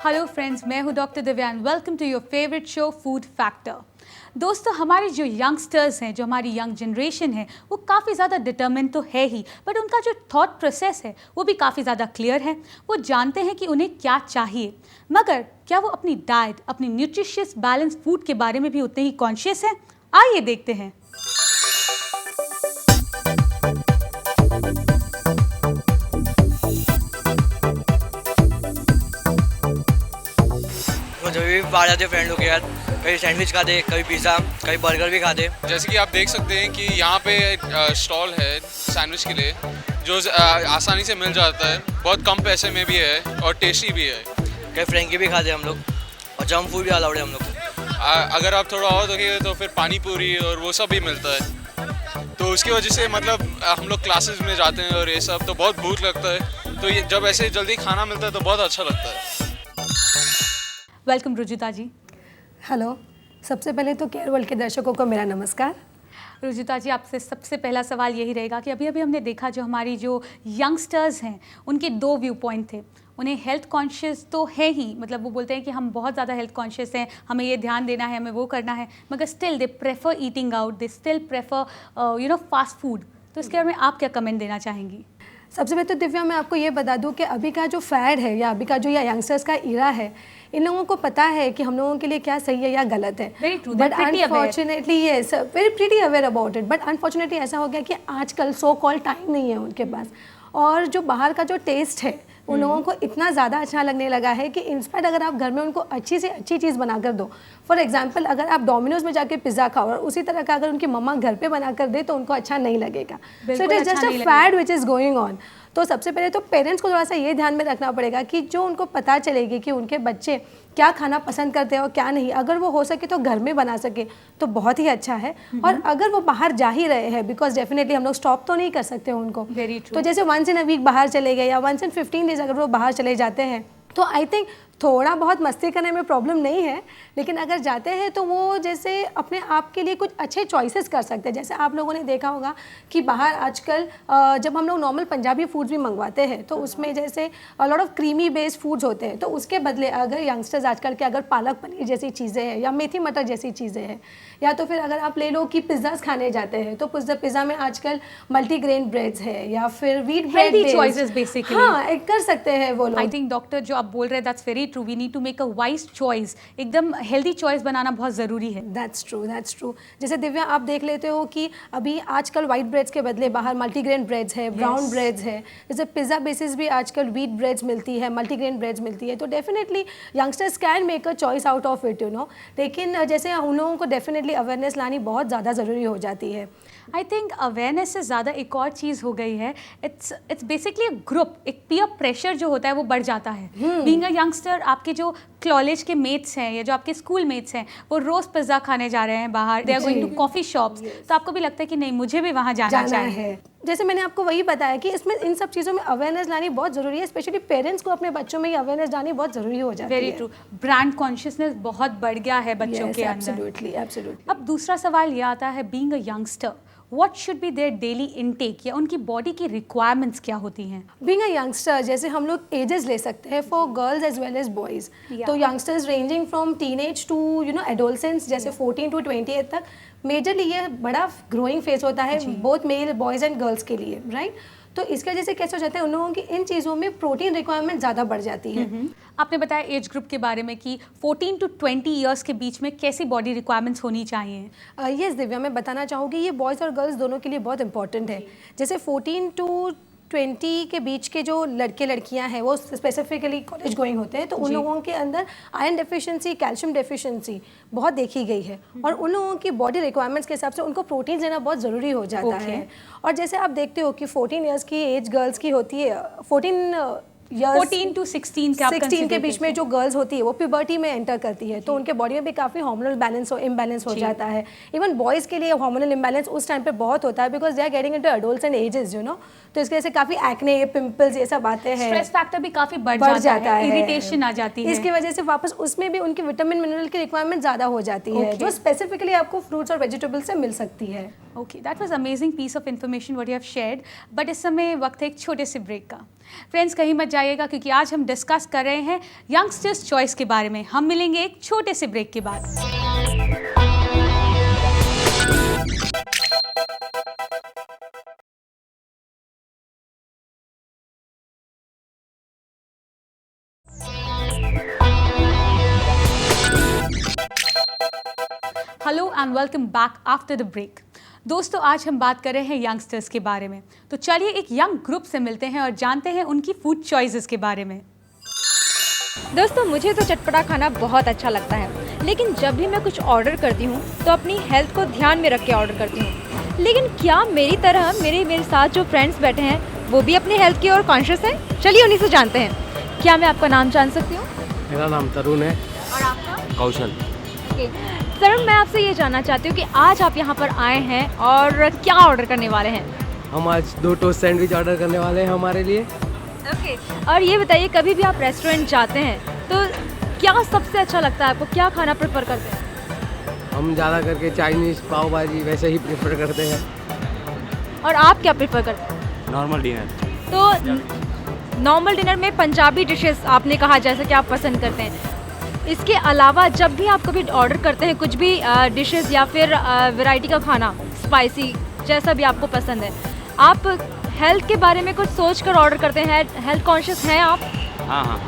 Hello friends, मैं हूं doctor Divya and welcome to your favourite show food factor. दोस्तों, हमारे जो यंगस्टर्स हैं, जो हमारी यंग जनरेशन है, वो काफ़ी ज़्यादा डिटर्मिन तो है ही, बट उनका जो थॉट प्रोसेस है वो भी काफ़ी ज़्यादा क्लियर है। वो जानते हैं कि उन्हें क्या चाहिए, मगर क्या वो अपनी डाइट, अपनी न्यूट्रिशियस बैलेंस फूड के बारे में भी उतने ही कॉन्शियस हैं? आइए देखते हैं। जब भी बाहर जाते फ्रेंड लोग के साथ, कभी सैंडविच खाते, कभी पिज़्ज़ा, कभी बर्गर भी खाते। जैसे कि आप देख सकते हैं कि यहाँ पे स्टॉल है सैंडविच के लिए जो आसानी से मिल जाता है, बहुत कम पैसे में भी है और टेस्टी भी है। कभी फ्रेंकी भी खाते हम लोग और जंक फूड भी अलाउड है हम लोग को। अगर आप थोड़ा और देखिए तो फिर पानी पूरी और वो सब भी मिलता है, तो उसकी वजह से मतलब हम लोग क्लासेस में जाते हैं और ये सब, तो बहुत भूख लगता है, तो ये जब ऐसे जल्दी खाना मिलता है तो बहुत अच्छा लगता है। वेलकम रुजुता जी। हेलो, सबसे पहले तो केयर वर्ल्ड के दर्शकों को मेरा नमस्कार। रुजुता जी, आपसे सबसे पहला सवाल यही रहेगा कि अभी हमने देखा जो हमारी जो यंगस्टर्स हैं उनके दो व्यू पॉइंट थे। उन्हें हेल्थ कॉन्शियस तो है ही, मतलब वो बोलते हैं कि हम बहुत ज़्यादा हेल्थ कॉन्शियस हैं, हमें ये ध्यान देना है, हमें वो करना है, मगर still they prefer eating out, they still prefer fast food. तो इसके बारे में आप क्या कमेंट देना चाहेंगी? सबसे पहले तो दिव्या, मैं आपको ये बता दूं कि अभी का जो फैड है या अभी का जो यंगस्टर्स का इरा है, इन लोगों को पता है कि हम लोगों के लिए क्या सही है या गलत है। But unfortunately yes, very pretty aware about it, but unfortunately ऐसा हो गया कि आजकल सो कॉल टाइम नहीं है उनके पास, और जो बाहर का जो टेस्ट है उन लोगों को इतना ज़्यादा अच्छा लगने लगा है कि इंस्पायर्ड अगर आप घर में उनको अच्छी से अच्छी चीज़ बना कर दो, फॉर एग्जांपल अगर आप डोमिनोज में जाके पिज़्ज़ा खाओ और उसी तरह का अगर उनकी मम्मा घर पे बना कर दे तो उनको अच्छा नहीं लगेगा। So it is just a fad which is going on. तो सबसे पहले तो पेरेंट्स को थोड़ा सा ये ध्यान में रखना पड़ेगा कि जो उनको पता चलेगी कि उनके बच्चे क्या खाना पसंद करते हैं और क्या नहीं, अगर वो हो सके तो घर में बना सके तो बहुत ही अच्छा है। और अगर वो बाहर जा ही रहे हैं, बिकॉज डेफिनेटली हम लोग स्टॉप तो नहीं कर सकते उनको, तो जैसे वंस इन अ वीक बाहर चले गए या वंस इन 15 डेज अगर वो बाहर चले जाते हैं, तो आई थिंक थोड़ा बहुत मस्ती करने में प्रॉब्लम नहीं है, लेकिन अगर जाते हैं तो वो जैसे अपने आप के लिए कुछ अच्छे चॉइसेस कर सकते हैं। जैसे आप लोगों ने देखा होगा कि बाहर आजकल जब हम लोग नॉर्मल पंजाबी फूड्स भी मंगवाते हैं तो उसमें जैसे lot of creamy based foods होते हैं, तो उसके बदले अगर यंगस्टर्स आजकल के अगर पालक पनीर जैसी चीज़ें हैं या मेथी मटर जैसी चीज़ें हैं, या तो फिर अगर आप ले लो कि पिज़्ज़ास खाने जाते हैं तो पिज़्ज़ा में आजकल मल्टीग्रेन ब्रेड्स है या फिर व्हीट ब्रेड चॉइसेस बेसिकली, हाँ, एक कर सकते हैं वो लोग। आई थिंक डॉक्टर जो आप बोल रहे हैं that's very true, we need to make a wise choice, एकदम हेल्दी चॉइस बनाना बहुत ज़रूरी है। That's true. जैसे दिव्या, आप देख लेते हो कि अभी आजकल वाइट ब्रेड्स के बदले बाहर मल्टीग्रेन ब्रेड्स है, ब्राउन ब्रेड्स है, जैसे पिज़्ज़ा बेसिस भी आजकल व्हीट ब्रेड्स मिलती है, मल्टीग्रेन ब्रेड्स मिलती है, तो definitely youngsters can make a choice out of it, you know. लेकिन जैसे उन लोगों को डेफिनेटली अवेयरनेस लानी बहुत ज़्यादा ज़रूरी हो जाती है। आई थिंक अवेयरनेस से ज़्यादा एक और चीज़ हो गई है, इट्स बेसिकली ग्रुप, एक पीयर प्रेशर जो होता है वो बढ़ जाता है। बीइंग अ यंगस्टर, आपके जो कॉलेज के मेट्स हैं या जो आपके स्कूल मेट्स हैं वो रोज़ पिज़्ज़ा खाने जा रहे हैं बाहर, they are going to coffee shops, तो आपको भी लगता है कि नहीं, मुझे भी वहाँ जाना चाहिए। जैसे मैंने आपको वही बताया कि इसमें इन सब चीज़ों में अवेयरनेस लानी बहुत ज़रूरी है, स्पेशली पेरेंट्स को अपने बच्चों में ये अवेयरनेस लानी बहुत ज़रूरी हो जाती है। वेरी ट्रू, ब्रांड कॉन्शियसनेस बहुत बढ़ गया है बच्चों के अंदर। एब्सोल्युटली। अब दूसरा सवाल ये आता है, being a youngster, what should be their daily intake, या उनकी बॉडी की रिक्वायरमेंट्स क्या होती हैं? बीइंग अ यंगस्टर, जैसे हम लोग एजेस ले सकते हैं for girls as well as boys, तो youngsters ranging from teenage to adolescence, जैसे 14 to 28 तक मेजरली ये बड़ा ग्रोइंग फेज होता है both male boys and girls के लिए, राइट। तो इसके वजह से कैसे हो जाता है, उन लोगों की इन चीज़ों में प्रोटीन रिक्वायरमेंट ज़्यादा बढ़ जाती है। आपने बताया एज ग्रुप के बारे में कि 14 to 20 ईयर्स के बीच में कैसी बॉडी रिक्वायरमेंट्स होनी चाहिए? यस दिव्या, मैं बताना चाहूँगी ये बॉयज़ और गर्ल्स दोनों के लिए बहुत इंपॉर्टेंट है। जैसे 14 to 20 के बीच के जो लड़के लड़कियां हैं वो स्पेसिफिकली कॉलेज गोइंग होते हैं, तो उन लोगों के अंदर आयरन डेफिशिएंसी, कैल्शियम डेफिशिएंसी बहुत देखी गई है, और उन लोगों की बॉडी रिक्वायरमेंट्स के हिसाब से उनको प्रोटीन लेना बहुत ज़रूरी हो जाता है। और जैसे आप देखते हो कि 14 ईयर्स की एज गर्ल्स की होती है, 14 to 16 के बीच में जो गर्ल्स होती है वो प्यूबर्टी में एंटर करती है, तो उनके बॉडी में भी काफ़ी हार्मोनल इम्बैलेंस हो जाता है। इवन बॉयज़ के लिए हार्मोनल इम्बैलेंस उस टाइम पे बहुत होता है, because they are getting into adolescent ages, तो इसकी वजह से काफ़ी एक्ने, पिंपल्स, ये सब आते हैं, स्ट्रेस फैक्टर भी काफ़ी बढ़ जाता है, इरिटेशन आ जाती है, इसकी वजह से वापस उसमें भी उनकी विटामिन मिनरल की रिक्वायरमेंट ज़्यादा हो जाती है, जो स्पेसिफिकली आपको फ्रूट्स और वेजिटेबल्स से मिल सकती है। Okay, that was amazing piece of information what you have shared. But इस समय वक्त है एक छोटे से ब्रेक का। फ्रेंड्स, कहीं मत जाइएगा क्योंकि आज हम डिस्कस कर रहे हैं यंगस्टर्स चॉइस के बारे में। हम मिलेंगे एक छोटे से ब्रेक के बाद। Hello and welcome back after the break. दोस्तों, आज हम बात कर रहे हैं यंगस्टर्स के बारे में। तो चलिए एक यंग ग्रुप से मिलते हैं और जानते हैं उनकी फूड चॉइसेस के बारे में। दोस्तों, मुझे तो चटपटा खाना बहुत अच्छा लगता है, लेकिन जब भी मैं कुछ ऑर्डर करती हूँ तो अपनी हेल्थ को ध्यान में रख के ऑर्डर करती हूँ। लेकिन क्या मेरी तरह मेरे साथ जो फ्रेंड्स बैठे हैं वो भी अपनी हेल्थ की ओर कॉन्शियस हैं? चलिए उन्हीं से जानते हैं। क्या मैं आपका नाम जान सकती हूँ? मेरा नाम तरुण है। और आपका? कौशल। सर, मैं आपसे ये जानना चाहती हूँ कि आज आप यहाँ पर आए हैं और क्या ऑर्डर करने वाले हैं? हम आज 2 टोस्ट सैंडविच ऑर्डर करने वाले हैं हमारे लिए। ओके, और ये बताइए, कभी भी आप रेस्टोरेंट जाते हैं तो क्या सबसे अच्छा लगता है आपको? क्या खाना प्रेफर करते हैं? हम ज़्यादा करके चाइनीज़, पाव भाजी वैसे ही प्रेफर करते हैं। और आप क्या प्रेफर करते हैं? Normal dinner. तो नॉर्मल डिनर में पंजाबी डिशेस आपने कहा जैसे कि आप पसंद करते हैं। इसके अलावा जब भी आप कभी ऑर्डर करते हैं कुछ भी डिशेस या फिर वैरायटी का खाना, स्पाइसी, जैसा भी आपको पसंद है, आप हेल्थ के बारे में कुछ सोच कर ऑर्डर करते हैं? हेल्थ कॉन्शियस हैं आप? हाँ।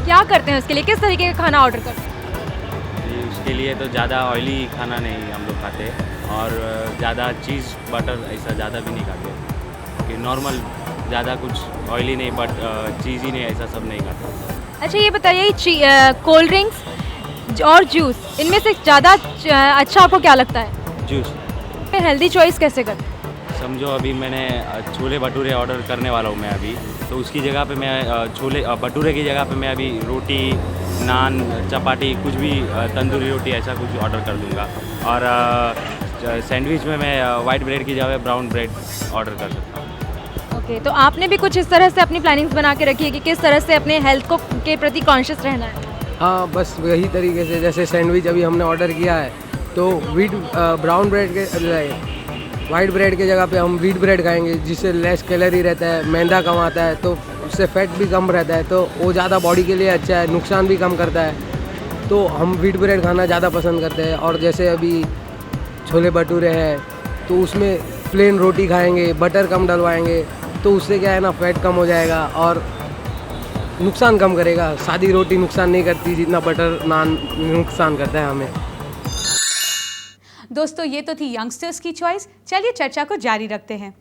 क्या करते हैं उसके लिए? किस तरीके का खाना ऑर्डर करते हैं? उसके लिए तो ज़्यादा ऑयली खाना नहीं हम लोग खाते और ज़्यादा चीज़ बटर ऐसा ज़्यादा भी नहीं खाते कि नॉर्मल ज़्यादा कुछ ऑयली नहीं बट चीज़ ही नहीं, ऐसा सब नहीं खाते। अच्छा, ये बताइए, कोल्ड ड्रिंक्स और जूस, इनमें से ज़्यादा अच्छा आपको क्या लगता है? जूस। हेल्दी चॉइस कैसे करते हैं? समझो अभी मैंने छोले भटूरे ऑर्डर करने वाला हूँ मैं अभी, तो उसकी जगह पे मैं छोले भटूरे की जगह पे मैं अभी रोटी, नान, चपाती, कुछ भी तंदूरी रोटी ऐसा कुछ ऑर्डर कर दूँगा। और सैंडविच में मैं वाइट ब्रेड की जगह ब्राउन ब्रेड ऑर्डर कर सकता हूँ। ओके, तो आपने भी कुछ इस तरह से अपनी प्लानिंग्स बना के रखी है कि किस तरह से अपने हेल्थ को के प्रति कॉन्शियस रहना है? हाँ, बस वही तरीके से। जैसे सैंडविच अभी हमने ऑर्डर किया है तो ब्राउन ब्रेड के वाइट ब्रेड के जगह पे हम व्हीट ब्रेड खाएंगे, जिससे लेस कैलोरी रहता है, मैदा कम आता है, तो उससे फैट भी कम रहता है, तो वो ज़्यादा बॉडी के लिए अच्छा है, नुकसान भी कम करता है। तो हम व्हीट ब्रेड खाना ज़्यादा पसंद करते हैं। और जैसे अभी छोले भटूरे हैं तो उसमें प्लेन रोटी खाएंगे, बटर कम डलवाएंगे, तो उससे क्या है ना, फैट कम हो जाएगा और नुकसान कम करेगा। सादी रोटी नुकसान नहीं करती जितना बटर नान नुकसान करता है हमें। दोस्तों, ये तो थी यंगस्टर्स की चॉइस। चलिए चर्चा को जारी रखते हैं।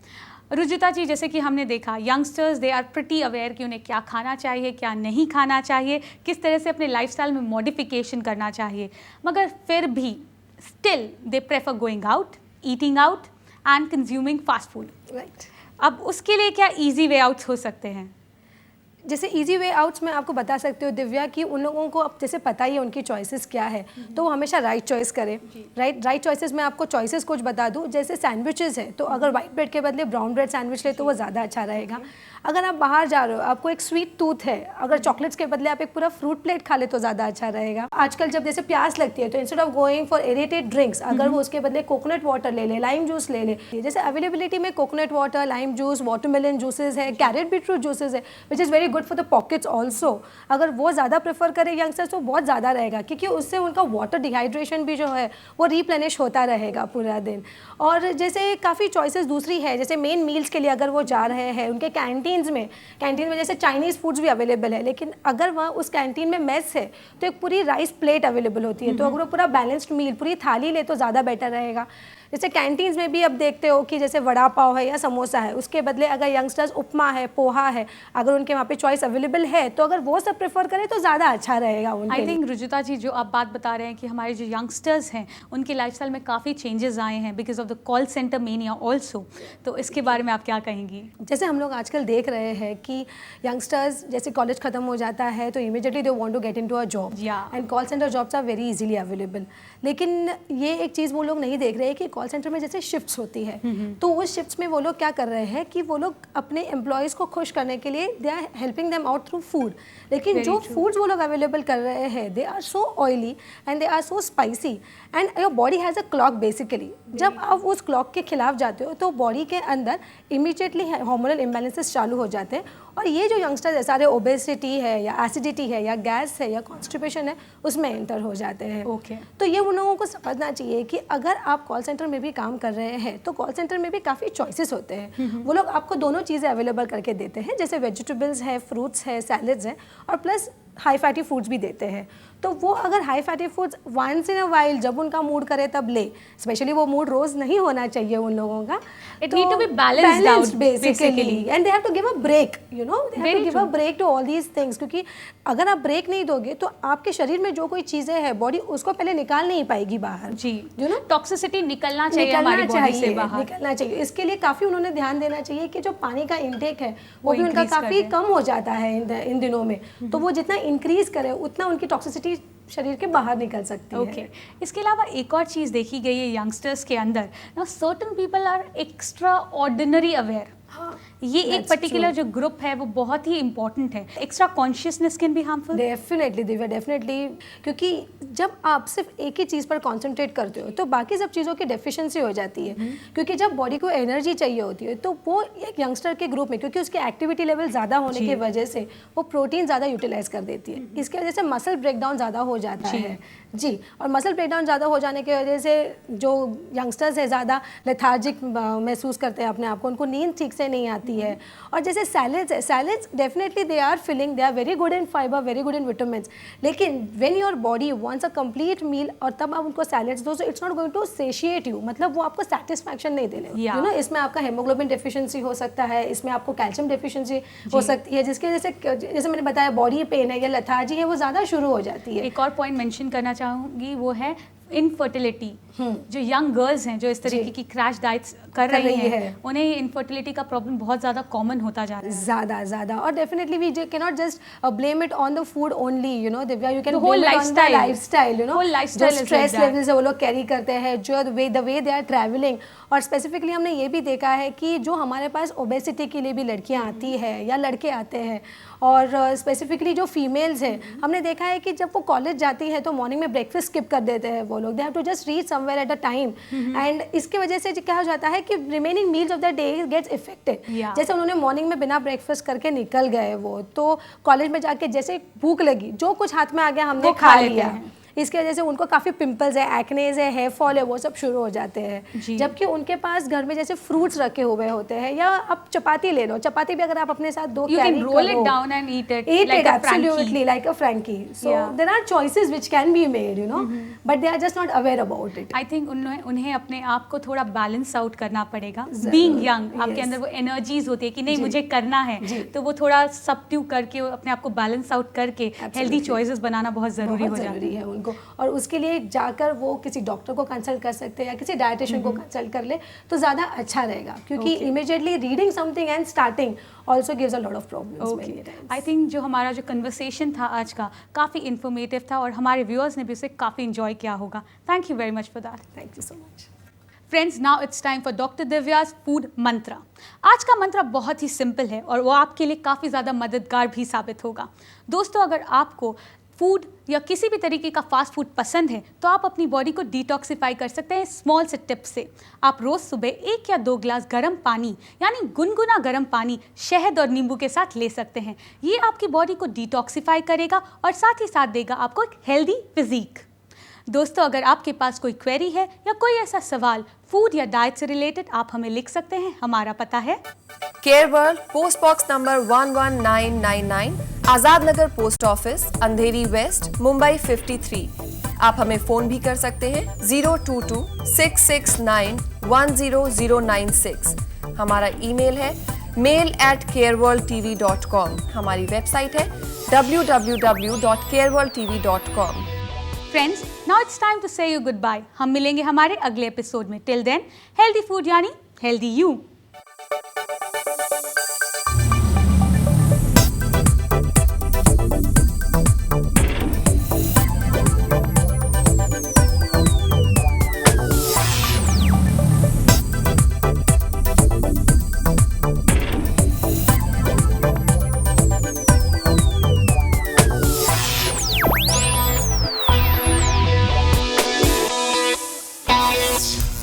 रुजुता जी, जैसे कि हमने देखा youngsters they are pretty aware कि उन्हें क्या खाना चाहिए, क्या नहीं खाना चाहिए, किस तरह से अपने लाइफस्टाइल में मॉडिफिकेशन करना चाहिए, मगर फिर भी still they prefer going out, eating out and consuming fast food. Right. अब उसके लिए क्या ईजी वे आउट्स हो सकते हैं? जैसे इजी वे आउट्स मैं आपको बता सकती हूँ दिव्या, कि उन लोगों को अब जैसे पता ही है उनकी चॉइसेस क्या है, तो वो हमेशा राइट चॉइस करें। राइट चॉइसेस मैं आपको चॉइसेस कुछ बता दूँ। जैसे सैंडविचेस है, तो अगर वाइट ब्रेड के बदले ब्राउन ब्रेड सैंडविच ले तो वो ज़्यादा अच्छा रहेगा। अगर आप बाहर जा रहे हो, आपको एक स्वीट टूथ है, अगर चॉकलेट्स के बदले आप एक पूरा फ्रूट प्लेट खा ले तो ज़्यादा अच्छा रहेगा। आजकल जब जैसे प्यास लगती है तो instead of going for aerated drinks, अगर वो उसके बदले कोकोनट वाटर ले ले, लाइम जूस ले ले। जैसे अवेलेबिलिटी में coconut water, lime juice, watermelon juices है, कैरेट बीटरूट जूसेस है, which is very good for the pockets also. अगर वो ज़्यादा प्रेफर करें यंगस्टर्स तो बहुत ज़्यादा रहेगा, क्योंकि उससे उनका वाटर डिहाइड्रेशन भी जो है वो रिप्लेनिश होता रहेगा पूरा दिन। और जैसे काफ़ी चॉइसेस दूसरी है, जैसे मेन मील्स के लिए अगर वो जा रहे हैं, उनके कैंटीन्स में जैसे चाइनीज़ फूड्स भी अवेलेबल है, लेकिन अगर वहाँ उस कैंटीन में मेस है तो एक पूरी राइस प्लेट अवेलेबल होती है, तो अगर वो पूरा बैलेंस्ड मील, पूरी थाली ले तो ज़्यादा बेटर रहेगा। जैसे कैंटीन्स में भी अब देखते हो कि जैसे वड़ा पाव है या समोसा है, उसके बदले अगर यंगस्टर्स उपमा है, पोहा है, अगर उनके वहाँ पे चॉइस अवेलेबल है तो अगर वो सब प्रेफर करें तो ज़्यादा अच्छा रहेगा उनके लिए। आई थिंक रुजुता जी, जो आप बात बता रहे हैं कि हमारे जो यंगस्टर्स हैं उनके लाइफस्टाइल में काफ़ी चेंजेस आए हैं because of the call centre mania also, तो इसके बारे में आप क्या कहेंगी? जैसे हम लोग आजकल देख रहे हैं कि यंगस्टर्स जैसे कॉलेज ख़त्म हो जाता है तो immediately they want to get into a job, and call center jobs are very easily available. लेकिन ये एक चीज़ वो लोग नहीं देख रहे हैं कि कॉल सेंटर में जैसे शिफ्ट्स होती है, तो उस शिफ्ट्स में वो लोग क्या कर रहे हैं कि वो लोग अपने एम्प्लॉयज़ को खुश करने के लिए they are helping them out through food, लेकिन जो फूड्स वो लोग अवेलेबल कर रहे हैं they are so oily and they are so spicy and your body has a clock basically. जब आप उस क्लॉक के खिलाफ जाते हो तो बॉडी के अंदर इमीडिएटली हार्मोनल इम्बैलेंसेस चालू हो जाते हैं, और ये जो यंगस्टर्स है सारे ओबेसिटी है या एसिडिटी है या गैस है या कॉन्स्टिपेशन है उसमें एंटर हो जाते हैं। तो ये उन लोगों को समझना चाहिए कि अगर आप कॉल सेंटर में भी काम कर रहे हैं तो कॉल सेंटर में भी काफ़ी चॉइसेस होते हैं। वो लोग आपको दोनों चीज़ें अवेलेबल करके देते हैं, जैसे वेजिटेबल्स है, फ्रूट्स है, सैलड्स है, और प्लस हाई फैटी फूड्स भी देते हैं। तो वो अगर high fatty foods once in a while जब उनका मूड करे तब ले, स्पेशली वो मूड रोज नहीं होना चाहिए उन लोगों का। It need to be balanced out basically and they have to give a break, you know, they have to give a break to all these things, क्योंकि अगर आप ब्रेक नहीं दोगे तो आपके शरीर में जो कोई चीज़ें हैं बॉडी उसको पहले निकाल नहीं पाएगी बाहर जी, यू नो, टॉक्सिसिटी निकलना चाहिए हमारी बॉडी से बाहर, निकलना चाहिए। इसके लिए काफ़ी उन्होंने ध्यान देना चाहिए कि जो पानी का इंटेक है वो भी उनका काफ़ी कम हो जाता है इन दिनों में, तो वो जितना इंक्रीज करे उतना उनकी टॉक्सिसिटी शरीर के बाहर निकल सकती है। इसके अलावा एक और चीज़ देखी गई है यंगस्टर्स के अंदर, now certain people are extraordinary aware. ये एक पर्टिकुलर जो ग्रुप है वो बहुत ही इंपॉर्टेंट है। Extra consciousness can be harmful. Definitely Divya, definitely, क्योंकि जब आप सिर्फ एक ही चीज़ पर कॉन्सेंट्रेट करते हो तो बाकी सब चीज़ों की डेफिशिएंसी हो जाती है, क्योंकि जब बॉडी को एनर्जी चाहिए होती है तो वो एक यंगस्टर के ग्रुप में, क्योंकि उसकी एक्टिविटी लेवल ज़्यादा होने की वजह से वो प्रोटीन ज़्यादा यूटिलाइज कर देती है, इसकी वजह से मसल ब्रेकडाउन ज़्यादा हो जाता है जी। और मसल ब्रेकडाउन ज़्यादा हो जाने की वजह से जो यंगस्टर्स है ज़्यादा लेथार्जिक महसूस करते हैं अपने आप को, उनको नींद ठीक से नहीं आती है। और जैसे सैलड्स है, salads definitely they are filling, they are very good in fibre, very good in vitamins, लेकिन when your body wants a complete meal और तब आप उनको सैलड्स दो, so it's not going to satiate you, मतलब वो आपको सेटिस्फैक्शन नहीं देने, यू नो, इसमें आपका हेमोग्लोबिन डेफिशिएंसी हो सकता है, इसमें आपको कैल्शियम डेफिशिएंसी हो सकती है, जिसकी वजह से जैसे मैंने बताया बॉडी पेन है या लेथार्जी है वो ज़्यादा शुरू हो जाती है। एक और पॉइंट मेंशन करना चाहूँगी वो है इनफर्टिलिटी। जो यंग गर्ल्स हैं जो इस तरीके की क्रैश डाइट्स कर रही हैं उन्हें इनफर्टिलिटी का प्रॉब्लम बहुत ज़्यादा कॉमन होता जा रहा है, ज़्यादा। और definitely we can not just blame it on the food only, you know Divya, you can whole lifestyle, you know, जो स्ट्रेस लेवल्स है वो लोग कैरी करते हैं, जो the way they are travelling. और स्पेसिफिकली हमने ये भी देखा है कि जो हमारे पास ओबेसिटी के लिए भी लड़कियाँ आती है या लड़के आते हैं, और स्पेसिफिकली जो फीमेल्स हैं, हमने देखा है कि जब वो कॉलेज जाती है तो मॉर्निंग में ब्रेकफास्ट स्किप कर देते हैं वो लोग, they have to just reach somewhere at a time, and इसकी वजह से क्या हो जाता है कि remaining meals of the day gets affected. जैसे उन्होंने मॉर्निंग में बिना ब्रेकफास्ट करके निकल गए वो, तो कॉलेज में जाके जैसे भूख लगी, जो कुछ हाथ में आ गया हमने खा लिया, इसकी वजह से उनको काफ़ी पिंपल्स है, एक्नेज है, हेयर फॉल है, वो सब शुरू हो जाते हैं। जबकि उनके पास घर में जैसे फ्रूट्स रखे हुए होते हैं, या आप चपाती ले लो, चपाती भी अगर आप अपने साथ दो कैरी करो, roll it down and eat it absolutely like a Frankie. So there are choices which can be made, you know, but they are just not aware about it. I think उन्हें अपने आप को थोड़ा balance out करना पड़ेगा। Being young, आपके अंदर वो एनर्जीज होती है कि नहीं मुझे करना है, तो वो थोड़ा सबट्यू करके अपने आप को बैलेंस आउट करके हेल्दी चॉइसेस बनाना बहुत ज़रूरी हो जाता है उनको। और उसके लिए जाकर वो किसी डॉक्टर को कंसल्ट कर सकते हैं या किसी डाइटिशियन को कंसल्ट कर ले तो ज़्यादा अच्छा रहेगा, क्योंकि immediately reading something and starting also gives a lot of problems. I think जो हमारा जो कन्वर्सेशन था आज का काफ़ी इन्फॉर्मेटिव था और हमारे व्यूअर्स ने भी उसे काफ़ी इंजॉय किया होगा। Thank you very much for that. Thank you so much. Friends, now it's time for doctor Divya's food mantra. आज का मंत्र बहुत ही सिंपल है और वो आपके लिए काफ़ी ज़्यादा मददगार भी साबित होगा। दोस्तों, अगर आपको फूड या किसी भी तरीके का फास्ट फूड पसंद है तो आप अपनी बॉडी को डिटॉक्सिफाई कर सकते हैं स्मॉल से टिप्स से। आप रोज़ सुबह 1 या 2 ग्लास गर्म पानी यानी गुनगुना गर्म पानी शहद और नींबू के साथ ले सकते हैं। ये आपकी बॉडी को डिटॉक्सिफाई करेगा और साथ ही साथ देगा आपको एक हेल्दी फिजिक। दोस्तों, अगर आपके पास कोई क्वेरी है या कोई ऐसा सवाल फूड या डाइट से रिलेटेड, आप हमें लिख सकते हैं। हमारा पता है care world, post box number 11999, Azad Nagar post office, अंधेरी वेस्ट, मुंबई 53। आप हमें फोन भी कर सकते हैं 022-669-10096। हमारा ईमेल है mail@careworldtv.com। हमारी वेबसाइट है www.careworldtv.com। Friends, now it's time to say you goodbye. हम मिलेंगे हमारे अगले एपिसोड में। टिल देन, हेल्दी फूड यानी हेल्दी यू। News.